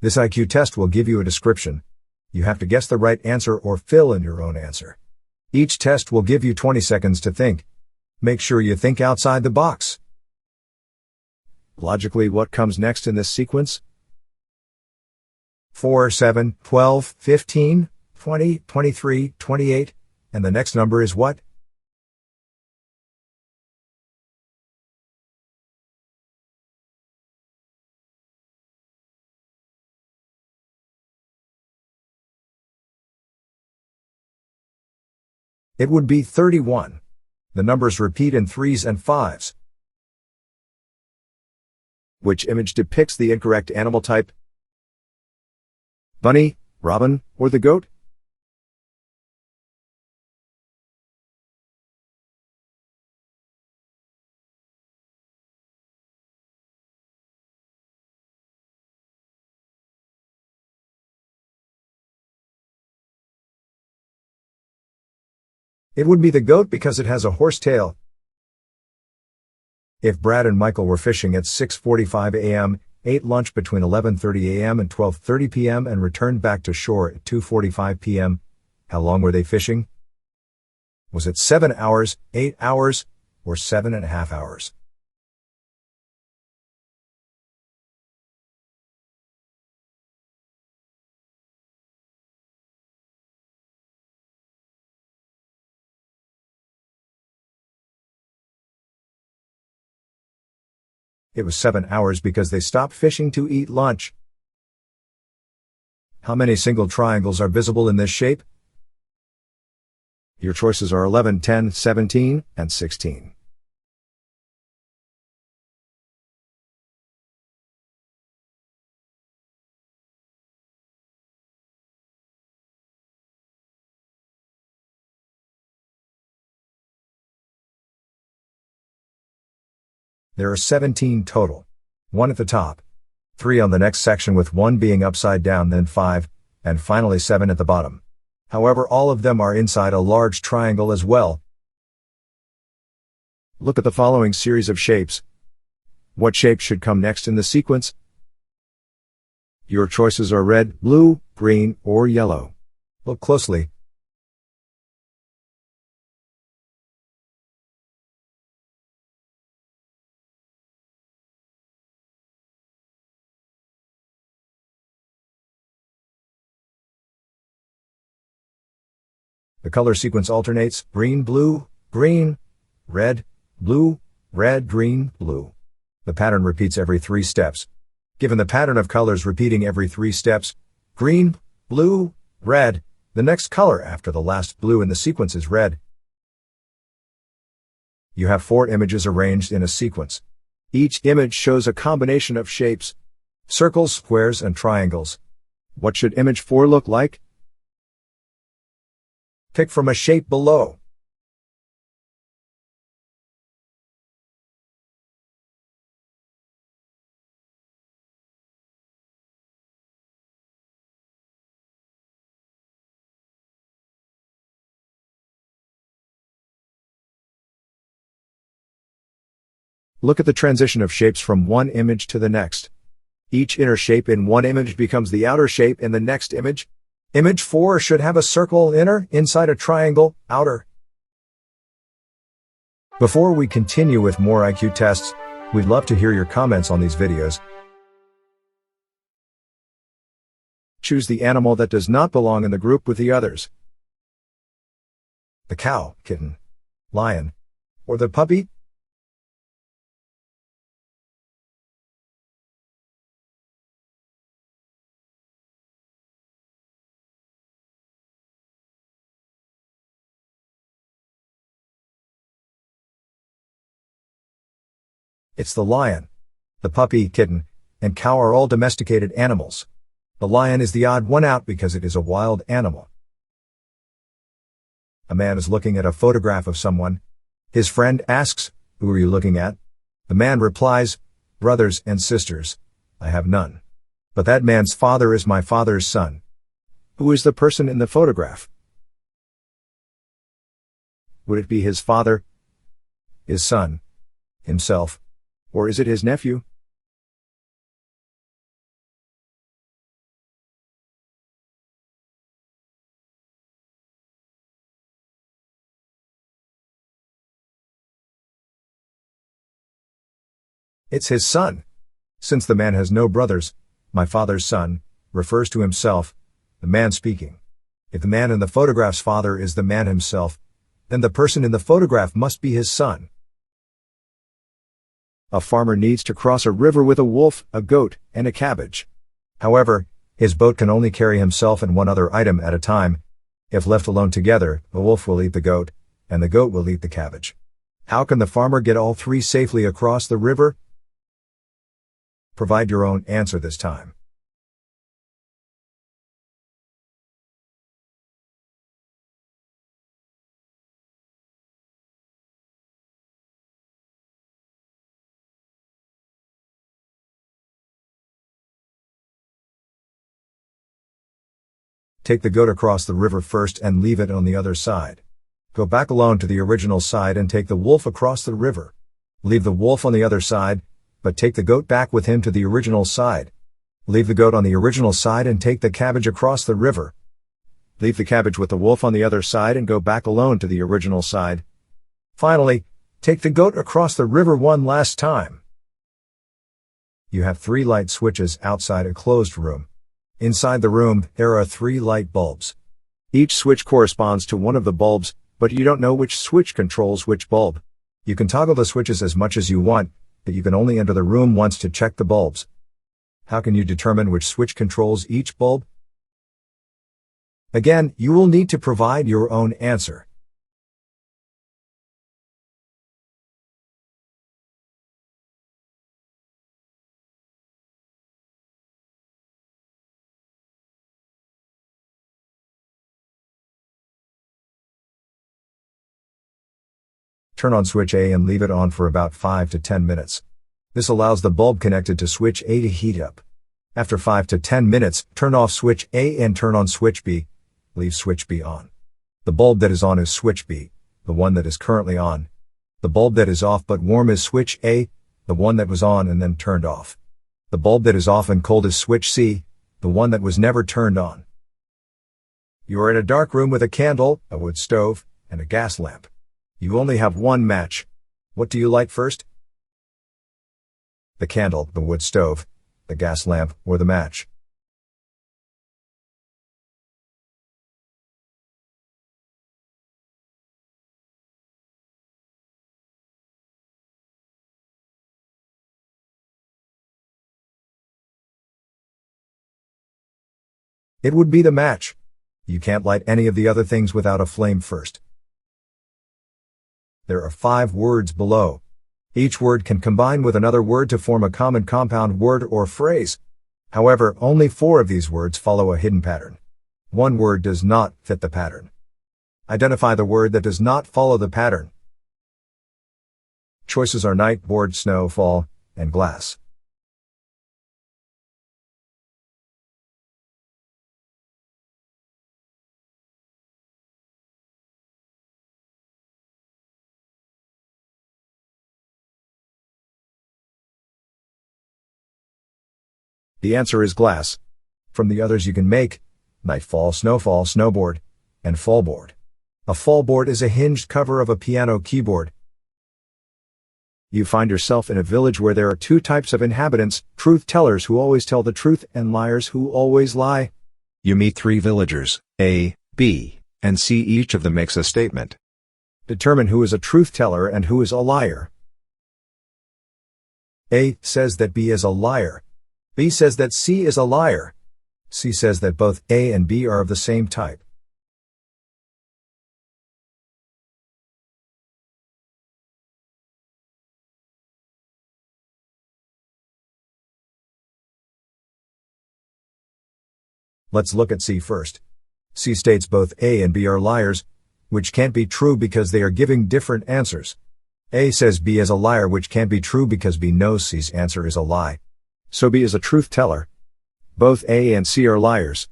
This IQ test will give you a description. You have to guess the right answer or fill in your own answer. Each test will give you 20 seconds to think. Make sure you think outside the box. Logically, what comes next in this sequence? 4, 7, 12, 15, 20, 23, 28, and the next number is what? It would be 31. The numbers repeat in 3s and 5s. Which image depicts the incorrect animal type? Bunny, robin, or the goat? It would be the goat because it has a horse tail. If Brad and Michael were fishing at 6:45 a.m., ate lunch between 11:30 a.m. and 12:30 p.m. and returned back to shore at 2:45 p.m., how long were they fishing? Was it 7 hours, 8 hours, or 7.5 hours? It was 7 hours because they stopped fishing to eat lunch. How many single triangles are visible in this shape? Your choices are 11, 10, 17, and 16. There are 17 total. 1 at the top, 3 on the next section with 1 being upside down, then 5, and finally 7 at the bottom. However, all of them are inside a large triangle as well. Look at the following series of shapes. What shape should come next in the sequence? Your choices are red, blue, green, or yellow. Look closely. The color sequence alternates: green, blue, green, red, blue, red, green, blue. The pattern repeats every 3 steps. Given the pattern of colors repeating every 3 steps, green, blue, red, the next color after the last blue in the sequence is red. You have 4 images arranged in a sequence. Each image shows a combination of shapes: circles, squares, and triangles. What should image 4 look like? Pick from a shape below. Look at the transition of shapes from one image to the next. Each inner shape in one image becomes the outer shape in the next image. Image 4 should have a circle inner, inside a triangle, outer. Before we continue with more IQ tests, we'd love to hear your comments on these videos. Choose the animal that does not belong in the group with the others. The cow, kitten, lion, or the puppy? It's the lion. The puppy, kitten, and cow are all domesticated animals. The lion is the odd one out because it is a wild animal. A man is looking at a photograph of someone. His friend asks, "Who are you looking at?" The man replies, "Brothers and sisters. I have none. But that man's father is my father's son." Who is the person in the photograph? Would it be his father, his son, himself, or is it his nephew? It's his son. Since the man has no brothers, my father's son refers to himself, the man speaking. If the man in the photograph's father is the man himself, then the person in the photograph must be his son. A farmer needs to cross a river with a wolf, a goat, and a cabbage. However, his boat can only carry himself and one other item at a time. If left alone together, the wolf will eat the goat, and the goat will eat the cabbage. How can the farmer get all three safely across the river? Provide your own answer this time. Take the goat across the river first and leave it on the other side. Go back alone to the original side and take the wolf across the river. Leave the wolf on the other side, but take the goat back with him to the original side. Leave the goat on the original side and take the cabbage across the river. Leave the cabbage with the wolf on the other side and go back alone to the original side. Finally, take the goat across the river one last time. You have 3 light switches outside a closed room. Inside the room, there are 3 light bulbs. Each switch corresponds to one of the bulbs, but you don't know which switch controls which bulb. You can toggle the switches as much as you want, but you can only enter the room once to check the bulbs. How can you determine which switch controls each bulb? Again, you will need to provide your own answer. Turn on switch A and leave it on for about 5 to 10 minutes. This allows the bulb connected to switch A to heat up. After 5 to 10 minutes, turn off switch A and turn on switch B. Leave switch B on. The bulb that is on is switch B, the one that is currently on. The bulb that is off but warm is switch A, the one that was on and then turned off. The bulb that is off and cold is switch C, the one that was never turned on. You are in a dark room with a candle, a wood stove, and a gas lamp. You only have one match. What do you light first? The candle, the wood stove, the gas lamp, or the match? It would be the match. You can't light any of the other things without a flame first. There are 5 words below. Each word can combine with another word to form a common compound word or phrase. However, only 4 of these words follow a hidden pattern. 1 word does not fit the pattern. Identify the word that does not follow the pattern. Choices are night, board, snow, fall, and glass. The answer is glass. From the others you can make nightfall, snowfall, snowboard, and fallboard. A fallboard is a hinged cover of a piano keyboard. You find yourself in a village where there are 2 types of inhabitants, truth tellers who always tell the truth and liars who always lie. You meet 3 villagers, A, B, and C. Each of them makes a statement. Determine who is a truth teller and who is a liar. A says that B is a liar. B says that C is a liar. C says that both A and B are of the same type. Let's look at C first. C states both A and B are liars, which can't be true because they are giving different answers. A says B is a liar, which can't be true because B knows C's answer is a lie. So B is a truth teller. Both A and C are liars.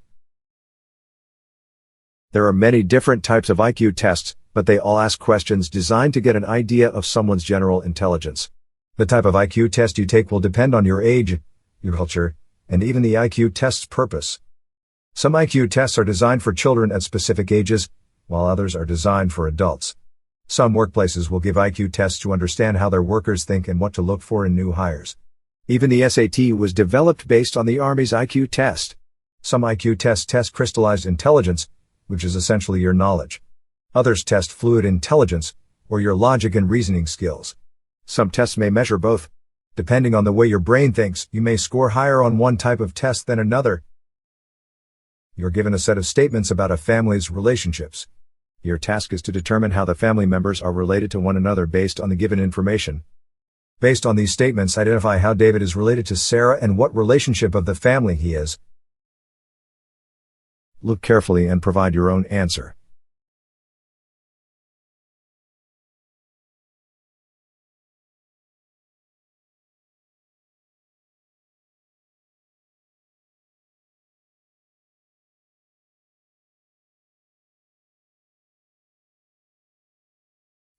There are many different types of IQ tests, but they all ask questions designed to get an idea of someone's general intelligence. The type of IQ test you take will depend on your age, your culture, and even the IQ test's purpose. Some IQ tests are designed for children at specific ages, while others are designed for adults. Some workplaces will give IQ tests to understand how their workers think and what to look for in new hires. Even the SAT was developed based on the Army's IQ test. Some IQ tests test crystallized intelligence, which is essentially your knowledge. Others test fluid intelligence, or your logic and reasoning skills. Some tests may measure both. Depending on the way your brain thinks, you may score higher on one type of test than another. You're given a set of statements about a family's relationships. Your task is to determine how the family members are related to one another based on the given information. Based on these statements, identify how David is related to Sarah and what relationship of the family he is. Look carefully and provide your own answer.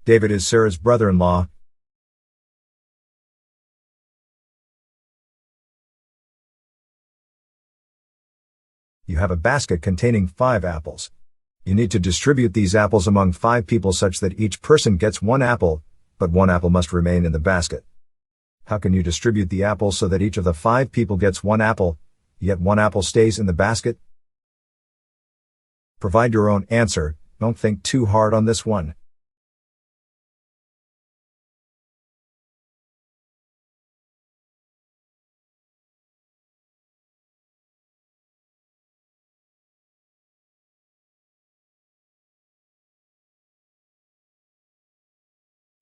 David is Sarah's brother-in-law. You have a basket containing 5 apples. You need to distribute these apples among 5 people such that each person gets 1 apple, but 1 apple must remain in the basket. How can you distribute the apples so that each of the 5 people gets 1 apple, yet 1 apple stays in the basket? Provide your own answer, don't think too hard on this one.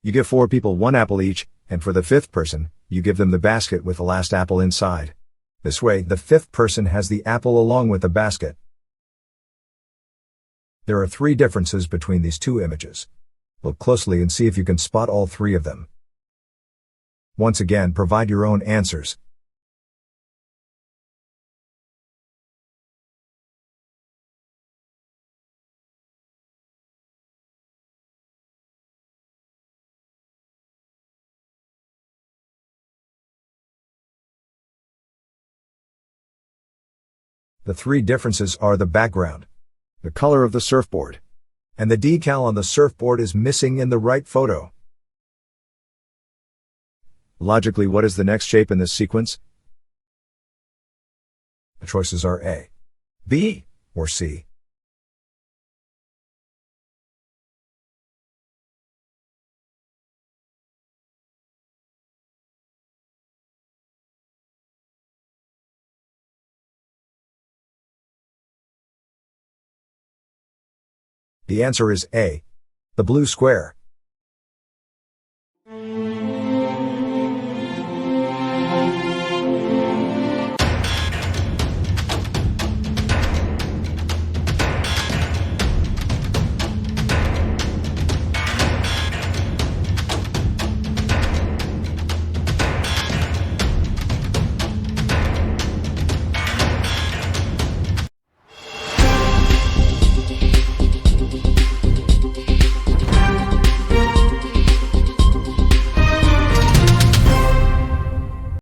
You give 4 people 1 apple each, and for the 5th person, you give them the basket with the last apple inside. This way, the 5th person has the apple along with the basket. There are 3 differences between these 2 images. Look closely and see if you can spot all 3 of them. Once again, provide your own answers. The 3 differences are the background, the color of the surfboard, and the decal on the surfboard is missing in the right photo. Logically, what is the next shape in this sequence? The choices are A, B, or C. The answer is A, the blue square.